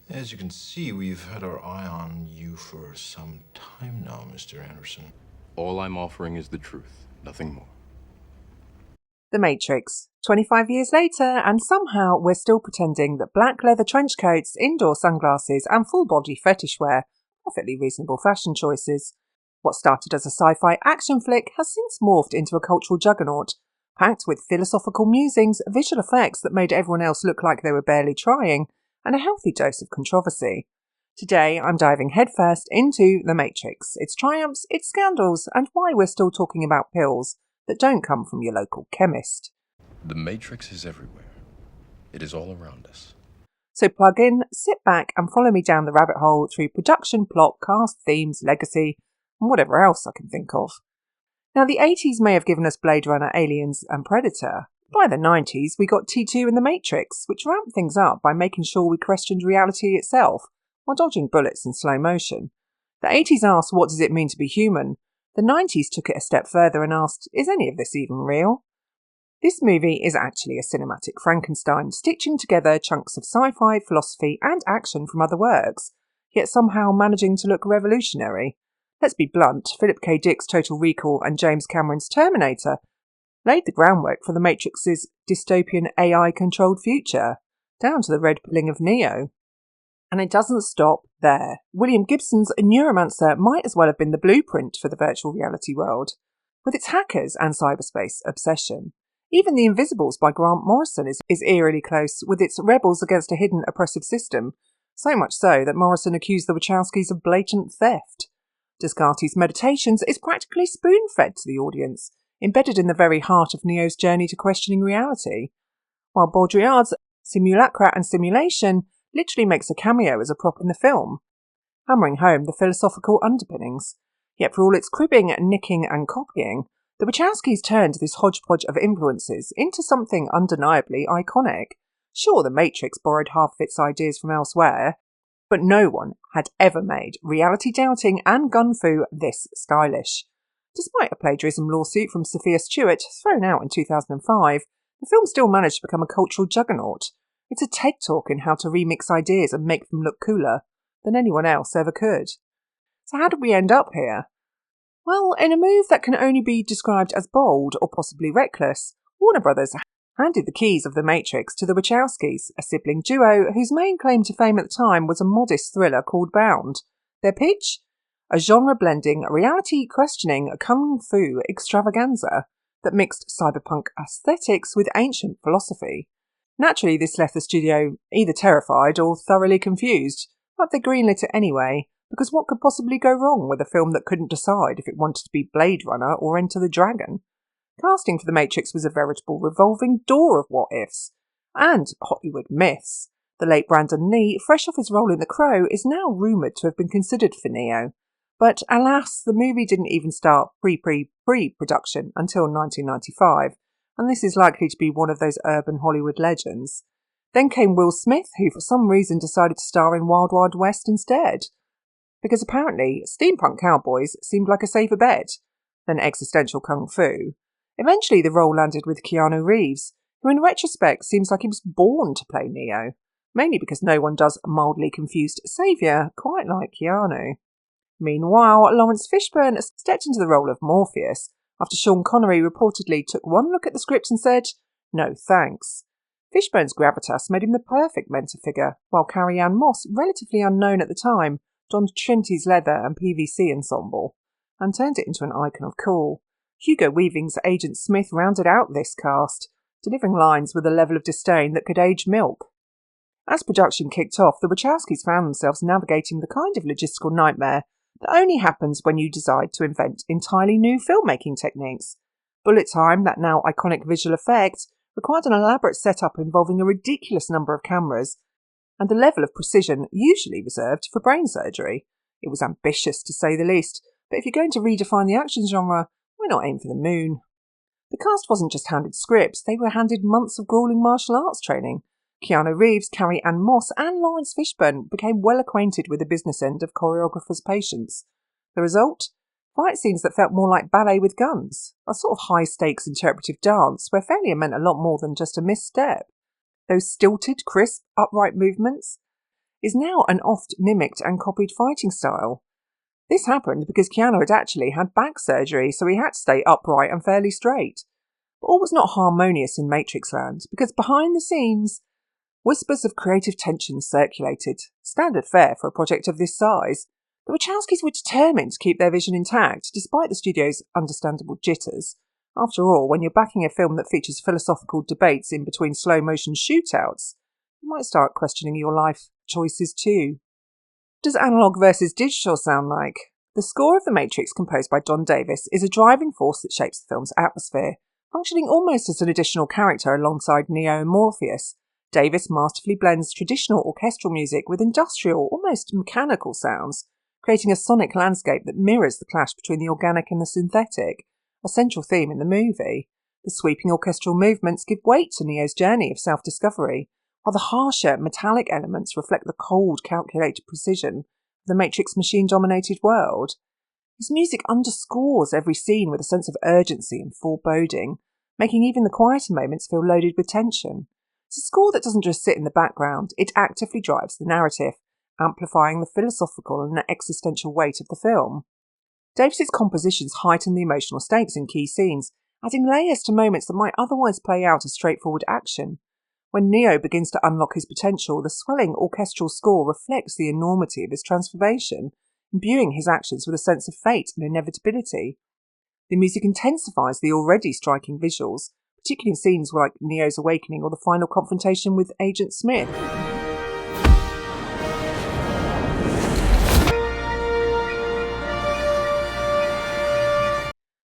As you can see, we've had our eye on you for some time now, Mr. Anderson. All I'm offering is the truth, nothing more. The Matrix. 25 years later, and somehow we're still pretending that black leather trench coats, indoor sunglasses, and full-body fetish wear are perfectly reasonable fashion choices. What started as a sci-fi action flick has since morphed into a cultural juggernaut, packed with philosophical musings, visual effects that made everyone else look like they were barely trying, and a healthy dose of controversy. Today, I'm diving headfirst into The Matrix, its triumphs, its scandals, and why we're still talking about pills that don't come from your local chemist. The Matrix is everywhere. It is all around us. So plug in, sit back, and follow me down the rabbit hole through production, plot, cast, themes, legacy, and whatever else I can think of. Now, the 80s may have given us Blade Runner, Aliens, and Predator. By the 90s, we got T2 and The Matrix, which ramped things up by making sure we questioned reality itself, while dodging bullets in slow motion. The 80s asked, what does it mean to be human? The 90s took it a step further and asked, is any of this even real? This movie is actually a cinematic Frankenstein, stitching together chunks of sci-fi, philosophy, and action from other works, yet somehow managing to look revolutionary. Let's be blunt, Philip K. Dick's Total Recall and James Cameron's Terminator laid the groundwork for The Matrix's dystopian AI-controlled future, down to the red pilling of Neo. And it doesn't stop there. William Gibson's Neuromancer might as well have been the blueprint for the virtual reality world, with its hackers and cyberspace obsession. Even The Invisibles by Grant Morrison is eerily close, with its rebels against a hidden oppressive system, so much so that Morrison accused the Wachowskis of blatant theft. Descartes' Meditations is practically spoon-fed to the audience, embedded in the very heart of Neo's journey to questioning reality, while Baudrillard's Simulacra and Simulation literally makes a cameo as a prop in the film, hammering home the philosophical underpinnings. Yet for all its cribbing, nicking and copying, the Wachowskis turned this hodgepodge of influences into something undeniably iconic. Sure, The Matrix borrowed half of its ideas from elsewhere, but no one had ever made reality-doubting and gun-fu this stylish. Despite a plagiarism lawsuit from Sophia Stewart thrown out in 2005, the film still managed to become a cultural juggernaut. It's a TED talk in how to remix ideas and make them look cooler than anyone else ever could. So how did we end up here? Well, in a move that can only be described as bold or possibly reckless, Warner Brothers handed the keys of The Matrix to the Wachowskis, a sibling duo whose main claim to fame at the time was a modest thriller called Bound. Their pitch? A genre-blending, reality-questioning kung fu extravaganza that mixed cyberpunk aesthetics with ancient philosophy. Naturally, this left the studio either terrified or thoroughly confused, but they greenlit it anyway, because what could possibly go wrong with a film that couldn't decide if it wanted to be Blade Runner or Enter the Dragon? Casting for The Matrix was a veritable revolving door of what-ifs, and Hollywood myths. The late Brandon Lee, fresh off his role in The Crow, is now rumoured to have been considered for Neo. But alas, the movie didn't even start pre-production until 1995, and this is likely to be one of those urban Hollywood legends. Then came Will Smith, who for some reason decided to star in Wild Wild West instead, because apparently steampunk cowboys seemed like a safer bet than existential kung fu. Eventually the role landed with Keanu Reeves, who in retrospect seems like he was born to play Neo, mainly because no one does a mildly confused saviour quite like Keanu. Meanwhile, Lawrence Fishburne stepped into the role of Morpheus after Sean Connery reportedly took one look at the script and said, "No thanks." Fishburne's gravitas made him the perfect mentor figure, while Carrie-Anne Moss, relatively unknown at the time, donned Trinity's leather and PVC ensemble, and turned it into an icon of cool. Hugo Weaving's Agent Smith rounded out this cast, delivering lines with a level of disdain that could age milk. As production kicked off, the Wachowskis found themselves navigating the kind of logistical nightmare that only happens when you decide to invent entirely new filmmaking techniques. Bullet time, that now iconic visual effect, required an elaborate setup involving a ridiculous number of cameras and a level of precision usually reserved for brain surgery. It was ambitious, to say the least, but if you're going to redefine the action genre, why not aim for the moon? The cast wasn't just handed scripts, they were handed months of grueling martial arts training. Keanu Reeves, Carrie-Anne Moss and Lawrence Fishburne became well acquainted with the business end of choreographers' patience. The result? fight scenes that felt more like ballet with guns, a sort of high-stakes interpretive dance where failure meant a lot more than just a misstep. Those stilted, crisp, upright movements is now an oft mimicked and copied fighting style. This happened because Keanu had actually had back surgery, so he had to stay upright and fairly straight. But all was not harmonious in Matrix Land, because behind the scenes, whispers of creative tension circulated, standard fare for a project of this size. The Wachowskis were determined to keep their vision intact, despite the studio's understandable jitters. After all, when you're backing a film that features philosophical debates in between slow-motion shootouts, you might start questioning your life choices too. What does analog versus digital sound like? The score of The Matrix, composed by Don Davis, is a driving force that shapes the film's atmosphere, functioning almost as an additional character alongside Neo and Morpheus. Davis masterfully blends traditional orchestral music with industrial, almost mechanical sounds, creating a sonic landscape that mirrors the clash between the organic and the synthetic, a central theme in the movie. The sweeping orchestral movements give weight to Neo's journey of self-discovery, while the harsher, metallic elements reflect the cold, calculated precision of the Matrix machine-dominated world. His music underscores every scene with a sense of urgency and foreboding, making even the quieter moments feel loaded with tension. It's a score that doesn't just sit in the background, it actively drives the narrative, amplifying the philosophical and existential weight of the film. Davis's compositions heighten the emotional stakes in key scenes, adding layers to moments that might otherwise play out as straightforward action. When Neo begins to unlock his potential, the swelling orchestral score reflects the enormity of his transformation, imbuing his actions with a sense of fate and inevitability. The music intensifies the already striking visuals, particularly in scenes like Neo's awakening or the final confrontation with Agent Smith.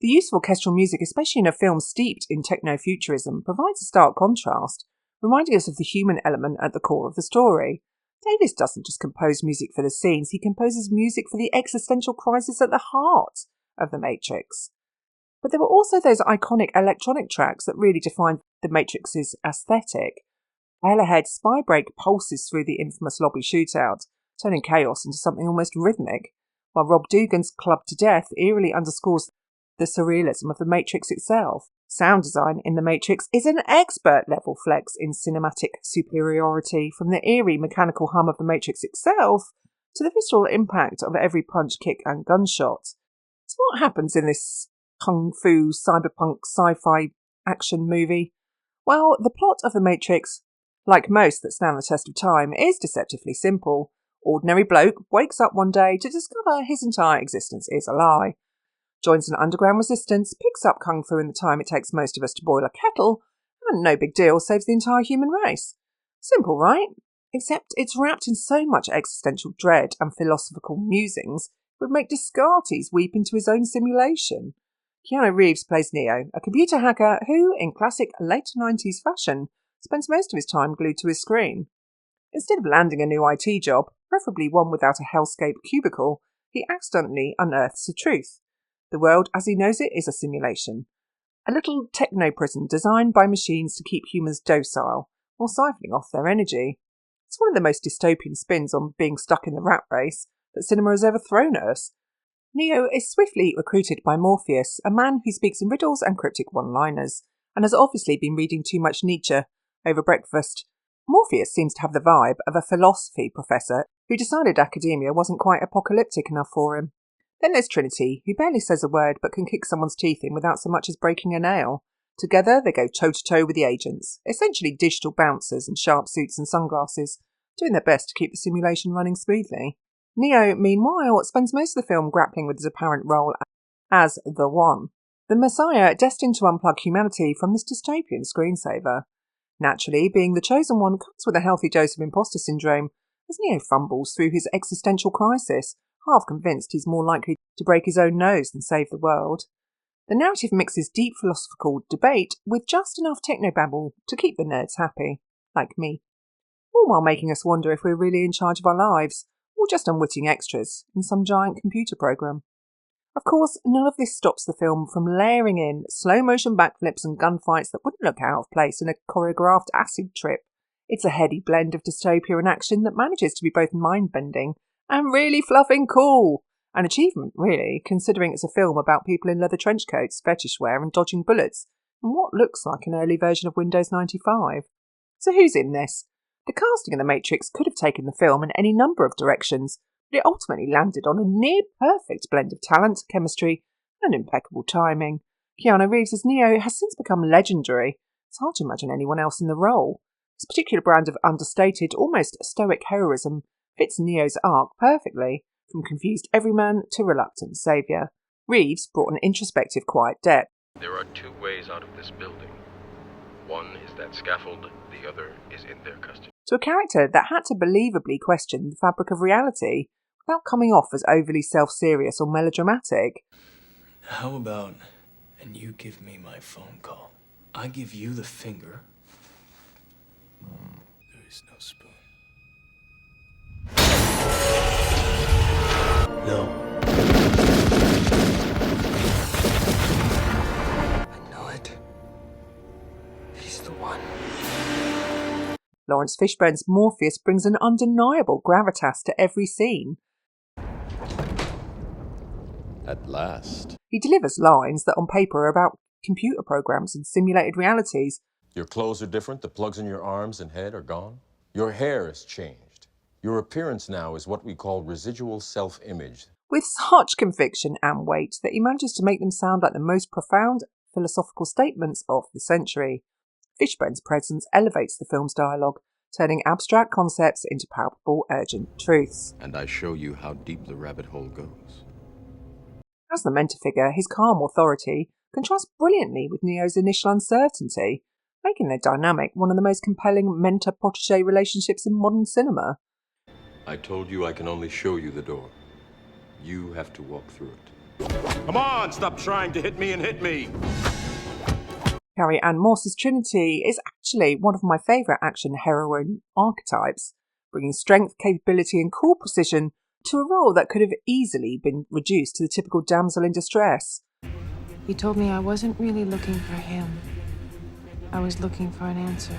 The use of orchestral music, especially in a film steeped in techno-futurism, provides a stark contrast, reminding us of the human element at the core of the story. Davis doesn't just compose music for the scenes, he composes music for the existential crisis at the heart of The Matrix. But there were also those iconic electronic tracks that really defined The Matrix's aesthetic. Hell Ahead Spy Break pulses through the infamous lobby shootout, turning chaos into something almost rhythmic, while Rob Dugan's Club to Death eerily underscores the surrealism of The Matrix itself. Sound design in The Matrix is an expert-level flex in cinematic superiority, from the eerie mechanical hum of The Matrix itself to the visceral impact of every punch, kick and gunshot. So what happens in this kung fu, cyberpunk, sci-fi action movie? Well, the plot of The Matrix, like most that stand the test of time, is deceptively simple. Ordinary bloke wakes up one day to discover his entire existence is a lie. Joins an underground resistance, picks up kung fu in the time it takes most of us to boil a kettle, and no big deal, saves the entire human race. Simple, right? Except it's wrapped in so much existential dread and philosophical musings, it would make Descartes weep into his own simulation. Keanu Reeves plays Neo, a computer hacker who, in classic late 90s fashion, spends most of his time glued to his screen. Instead of landing a new IT job, preferably one without a hellscape cubicle, he accidentally unearths the truth. The world as he knows it is a simulation. A little techno-prison designed by machines to keep humans docile, while siphoning off their energy. It's one of the most dystopian spins on being stuck in the rat race that cinema has ever thrown at us. Neo is swiftly recruited by Morpheus, a man who speaks in riddles and cryptic one-liners, and has obviously been reading too much Nietzsche over breakfast. Morpheus seems to have the vibe of a philosophy professor who decided academia wasn't quite apocalyptic enough for him. Then there's Trinity, who barely says a word but can kick someone's teeth in without so much as breaking a nail. Together they go toe-to-toe with the agents, essentially digital bouncers in sharp suits and sunglasses, doing their best to keep the simulation running smoothly. Neo, meanwhile, spends most of the film grappling with his apparent role as the One, the Messiah destined to unplug humanity from this dystopian screensaver. Naturally, being the chosen one comes with a healthy dose of imposter syndrome, as Neo fumbles through his existential crisis, half convinced he's more likely to break his own nose than save the world. The narrative mixes deep philosophical debate with just enough technobabble to keep the nerds happy, like me, all while making us wonder if we're really in charge of our lives, or just unwitting extras in some giant computer program. Of course, none of this stops the film from layering in slow-motion backflips and gunfights that wouldn't look out of place in a choreographed acid trip. It's a heady blend of dystopia and action that manages to be both mind-bending and really fluffing cool. An achievement, really, considering it's a film about people in leather trench coats, fetish wear and dodging bullets, and what looks like an early version of Windows 95. So who's in this? The casting in The Matrix could have taken the film in any number of directions, but it ultimately landed on a near-perfect blend of talent, chemistry, and impeccable timing. Keanu Reeves as Neo has since become legendary. It's hard to imagine anyone else in the role. This particular brand of understated, almost stoic heroism fits Neo's arc perfectly, from confused everyman to reluctant saviour. Reeves brought an introspective, quiet depth. There are two ways out of this building. One is that scaffold, the other is in their custody. To a character that had to believably question the fabric of reality without coming off as overly self-serious or melodramatic. How about, and you give me my phone call. I give you the finger. There is no spoon. No. I know it. He's the one. Lawrence Fishburne's Morpheus brings an undeniable gravitas to every scene. At last. He delivers lines that on paper are about computer programs and simulated realities. Your clothes are different, the plugs in your arms and head are gone. Your hair has changed. Your appearance now is what we call residual self-image. With such conviction and weight that he manages to make them sound like the most profound philosophical statements of the century. Fishburne's presence elevates the film's dialogue, turning abstract concepts into palpable, urgent truths. And I show you how deep the rabbit hole goes. As the mentor figure, his calm authority contrasts brilliantly with Neo's initial uncertainty, making their dynamic one of the most compelling mentor-protege relationships in modern cinema. I told you I can only show you the door. You have to walk through it. Come on, stop trying to hit me and hit me! Carrie Ann Moss's Trinity is actually one of my favourite action heroine archetypes, bringing strength, capability and cool precision to a role that could have easily been reduced to the typical damsel in distress. He told me I wasn't really looking for him. I was looking for an answer.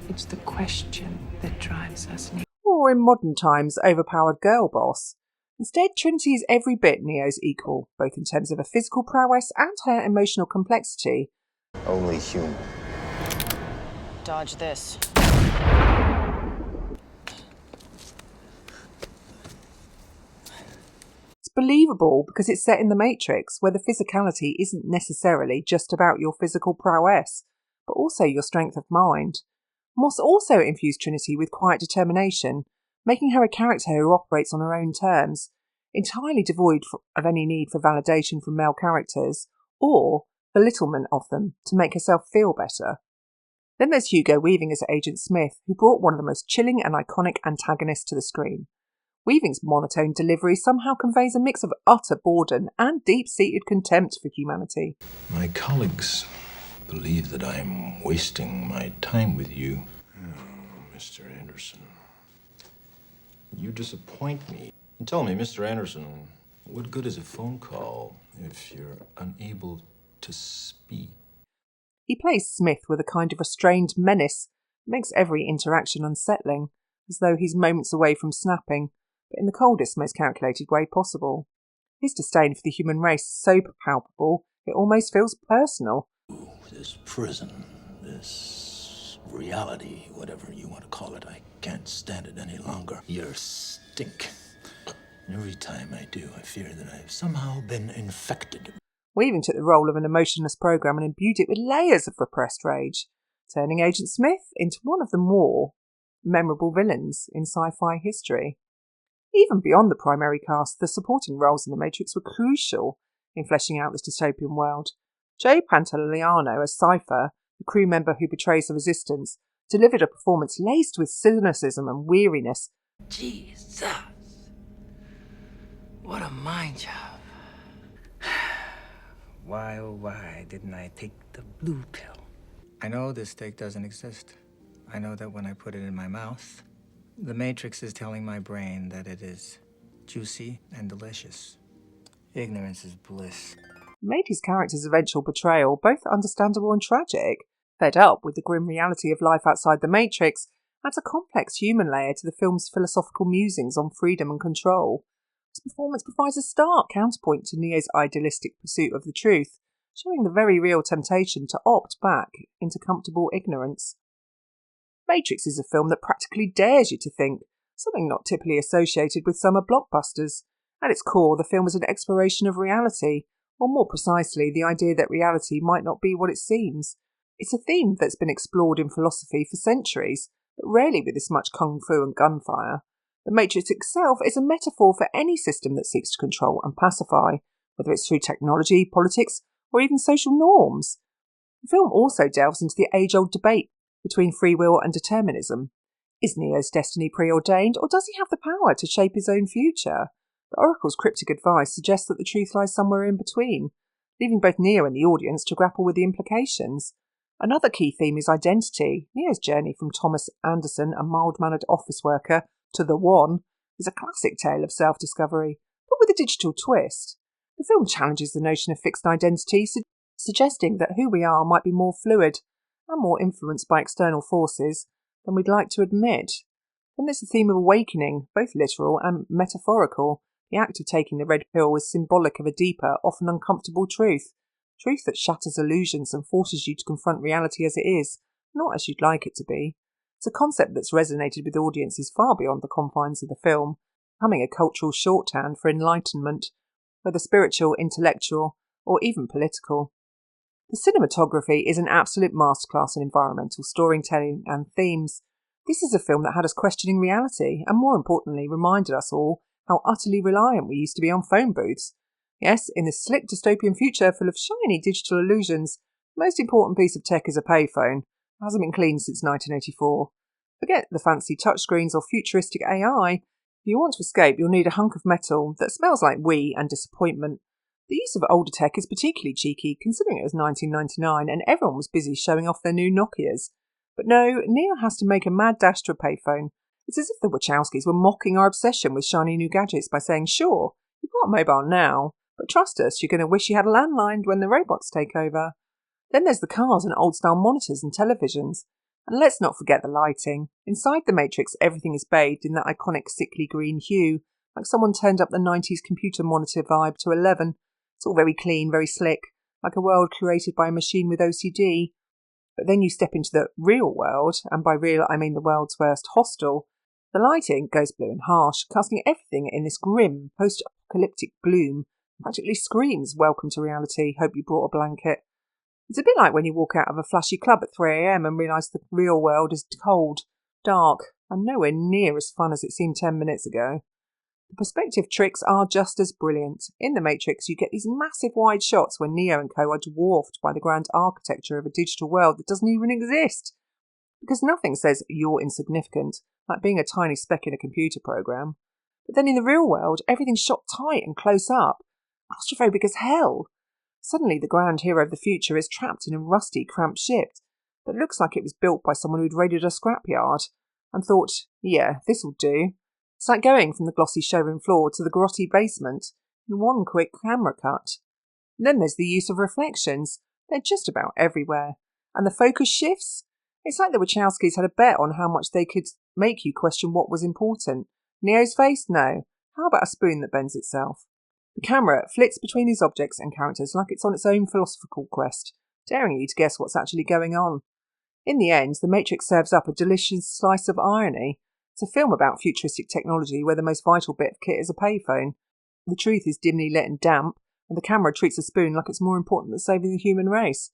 It's the question that drives us, Neo. Or in modern times, overpowered girl boss. Instead, Trinity is every bit Neo's equal, both in terms of her physical prowess and her emotional complexity. Only human. Dodge this. It's believable because it's set in the Matrix, where the physicality isn't necessarily just about your physical prowess, but also your strength of mind. Moss also infused Trinity with quiet determination, making her a character who operates on her own terms, entirely devoid of any need for validation from male characters, or belittlement of them to make herself feel better. Then there's Hugo Weaving as Agent Smith, who brought one of the most chilling and iconic antagonists to the screen. Weaving's monotone delivery somehow conveys a mix of utter boredom and deep-seated contempt for humanity. My colleagues believe that I am wasting my time with you. Oh, Mr. Anderson. You disappoint me. And tell me, Mr. Anderson, what good is a phone call if you're unable to speak? He plays Smith with a kind of restrained menace that makes every interaction unsettling, as though he's moments away from snapping, but in the coldest, most calculated way possible. His disdain for the human race is so palpable, it almost feels personal. This prison, this reality, whatever you want to call it, I can't stand it any longer. Your stink. Every time I do, I fear that I've somehow been infected. Weaving took the role of an emotionless program and imbued it with layers of repressed rage, turning Agent Smith into one of the more memorable villains in sci-fi history. Even beyond the primary cast, the supporting roles in The Matrix were crucial in fleshing out this dystopian world. Joe Pantoliano as Cypher, the crew member who betrays the Resistance, delivered a performance laced with cynicism and weariness. Jesus. What a mind job. Why, oh why didn't I take the blue pill? I know this steak doesn't exist. I know that when I put it in my mouth, the Matrix is telling my brain that it is juicy and delicious. Ignorance is bliss. Made his character's eventual betrayal both understandable and tragic. Fed up with the grim reality of life outside the Matrix, adds a complex human layer to the film's philosophical musings on freedom and control. His performance provides a stark counterpoint to Neo's idealistic pursuit of the truth, showing the very real temptation to opt back into comfortable ignorance. Matrix is a film that practically dares you to think, something not typically associated with summer blockbusters. At its core, the film is an exploration of reality, or more precisely, the idea that reality might not be what it seems. It's a theme that's been explored in philosophy for centuries, but rarely with this much kung fu and gunfire. The Matrix itself is a metaphor for any system that seeks to control and pacify, whether it's through technology, politics, or even social norms. The film also delves into the age-old debate between free will and determinism. Is Neo's destiny preordained, or does he have the power to shape his own future? The Oracle's cryptic advice suggests that the truth lies somewhere in between, leaving both Neo and the audience to grapple with the implications. Another key theme is identity. Neo's journey from Thomas Anderson, a mild-mannered office worker, to the One is a classic tale of self-discovery, but with a digital twist. The film challenges the notion of fixed identity, suggesting that who we are might be more fluid and more influenced by external forces than we'd like to admit. Then there's the theme of awakening, both literal and metaphorical. The act of taking the red pill is symbolic of a deeper, often uncomfortable truth that shatters illusions and forces you to confront reality as it is, not as you'd like it to be. It's a concept that's resonated with audiences far beyond the confines of the film, becoming a cultural shorthand for enlightenment, whether spiritual, intellectual, or even political. The cinematography is an absolute masterclass in environmental storytelling and themes. This is a film that had us questioning reality, and more importantly, reminded us all how utterly reliant we used to be on phone booths. Yes, in this slick dystopian future full of shiny digital illusions, the most important piece of tech is a payphone. It hasn't been cleaned since 1984. Forget the fancy touchscreens or futuristic AI. If you want to escape, you'll need a hunk of metal that smells like wee and disappointment. The use of older tech is particularly cheeky, considering it was 1999 and everyone was busy showing off their new Nokias. But no, Neo has to make a mad dash to a payphone. It's as if the Wachowskis were mocking our obsession with shiny new gadgets by saying, sure, you've got a mobile now, but trust us, you're going to wish you had a landline when the robots take over. Then there's the cars and old-style monitors and televisions. And let's not forget the lighting. Inside the Matrix, everything is bathed in that iconic sickly green hue, like someone turned up the 90s computer monitor vibe to 11. It's all very clean, very slick, like a world created by a machine with OCD. But then you step into the real world, and by real I mean the world's worst hostel. The lighting goes blue and harsh, casting everything in this grim, post-apocalyptic gloom. It practically screams, welcome to reality, hope you brought a blanket. It's a bit like when you walk out of a flashy club at 3 a.m. and realise the real world is cold, dark, and nowhere near as fun as it seemed 10 minutes ago. The perspective tricks are just as brilliant. In The Matrix, you get these massive wide shots when Neo and co are dwarfed by the grand architecture of a digital world that doesn't even exist. Because nothing says you're insignificant, like being a tiny speck in a computer program. But then in the real world, everything's shot tight and close up, claustrophobic as hell. Suddenly the grand hero of the future is trapped in a rusty, cramped ship that looks like it was built by someone who'd raided a scrapyard and thought, yeah, this'll do. It's like going from the glossy showroom floor to the grotty basement in one quick camera cut. And then there's the use of reflections. They're just about everywhere. And the focus shifts. It's like the Wachowskis had a bet on how much they could make you question what was important. Neo's face? No. How about a spoon that bends itself? The camera flits between these objects and characters like it's on its own philosophical quest, daring you to guess what's actually going on. In the end, The Matrix serves up a delicious slice of irony. It's a film about futuristic technology where the most vital bit of kit is a payphone. The truth is dimly lit and damp, and the camera treats a spoon like it's more important than saving the human race.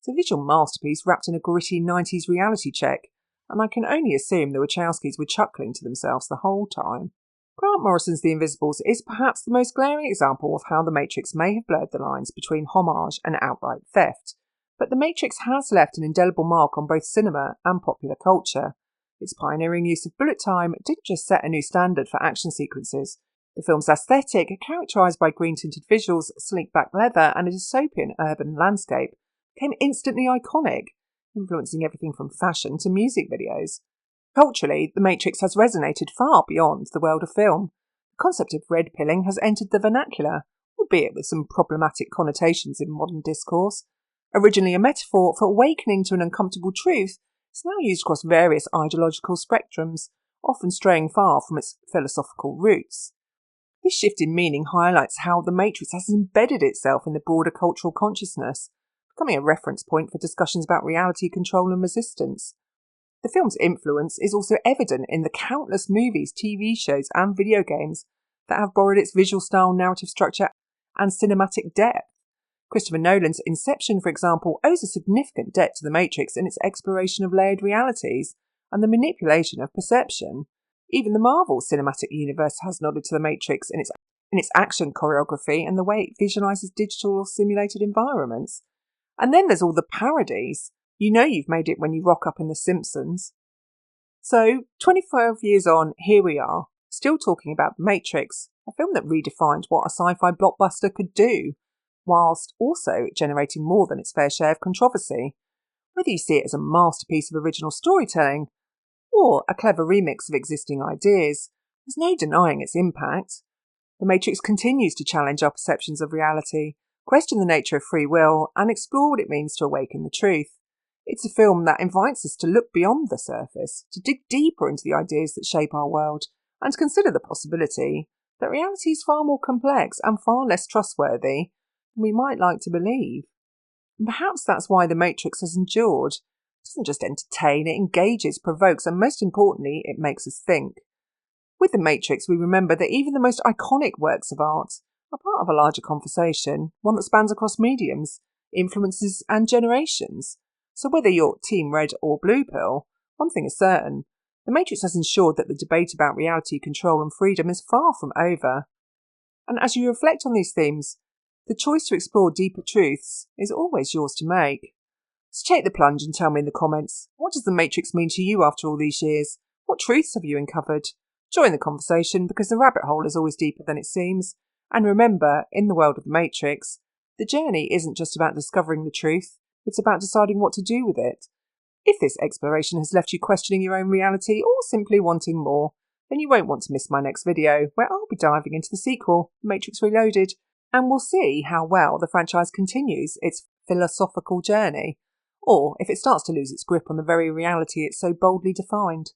It's a visual masterpiece wrapped in a gritty 90s reality check, and I can only assume the Wachowskis were chuckling to themselves the whole time. Grant Morrison's The Invisibles is perhaps the most glaring example of how The Matrix may have blurred the lines between homage and outright theft. But The Matrix has left an indelible mark on both cinema and popular culture. Its pioneering use of bullet time didn't just set a new standard for action sequences. The film's aesthetic, characterised by green-tinted visuals, sleek-back leather and a dystopian urban landscape, became instantly iconic, influencing everything from fashion to music videos. Culturally, The Matrix has resonated far beyond the world of film. The concept of red pilling has entered the vernacular, albeit with some problematic connotations in modern discourse. Originally a metaphor for awakening to an uncomfortable truth, it's now used across various ideological spectrums, often straying far from its philosophical roots. This shift in meaning highlights how The Matrix has embedded itself in the broader cultural consciousness, becoming a reference point for discussions about reality control and resistance. The film's influence is also evident in the countless movies, TV shows and video games that have borrowed its visual style, narrative structure and cinematic depth. Christopher Nolan's Inception, for example, owes a significant debt to The Matrix in its exploration of layered realities and the manipulation of perception. Even the Marvel Cinematic Universe has nodded to The Matrix in its action choreography and the way it visualises digital or simulated environments. And then there's all the parodies. You know you've made it when you rock up in The Simpsons. So, 25 years on, here we are, still talking about The Matrix, a film that redefined what a sci-fi blockbuster could do, whilst also generating more than its fair share of controversy. Whether you see it as a masterpiece of original storytelling or a clever remix of existing ideas, there's no denying its impact. The Matrix continues to challenge our perceptions of reality, question the nature of free will, and explore what it means to awaken the truth. It's a film that invites us to look beyond the surface, to dig deeper into the ideas that shape our world, and to consider the possibility that reality is far more complex and far less trustworthy than we might like to believe. And perhaps that's why The Matrix has endured. It doesn't just entertain, it engages, provokes, and most importantly, it makes us think. With The Matrix, we remember that even the most iconic works of art are part of a larger conversation, one that spans across mediums, influences, and generations. So whether you're Team Red or Blue Pill, one thing is certain, The Matrix has ensured that the debate about reality, control, and freedom is far from over. And as you reflect on these themes, the choice to explore deeper truths is always yours to make. So take the plunge and tell me in the comments, what does The Matrix mean to you after all these years? What truths have you uncovered? Join the conversation because the rabbit hole is always deeper than it seems. And remember, in the world of The Matrix, the journey isn't just about discovering the truth, it's about deciding what to do with it. If this exploration has left you questioning your own reality or simply wanting more, then you won't want to miss my next video, where I'll be diving into the sequel, Matrix Reloaded, and we'll see how well the franchise continues its philosophical journey, or if it starts to lose its grip on the very reality it so boldly defined.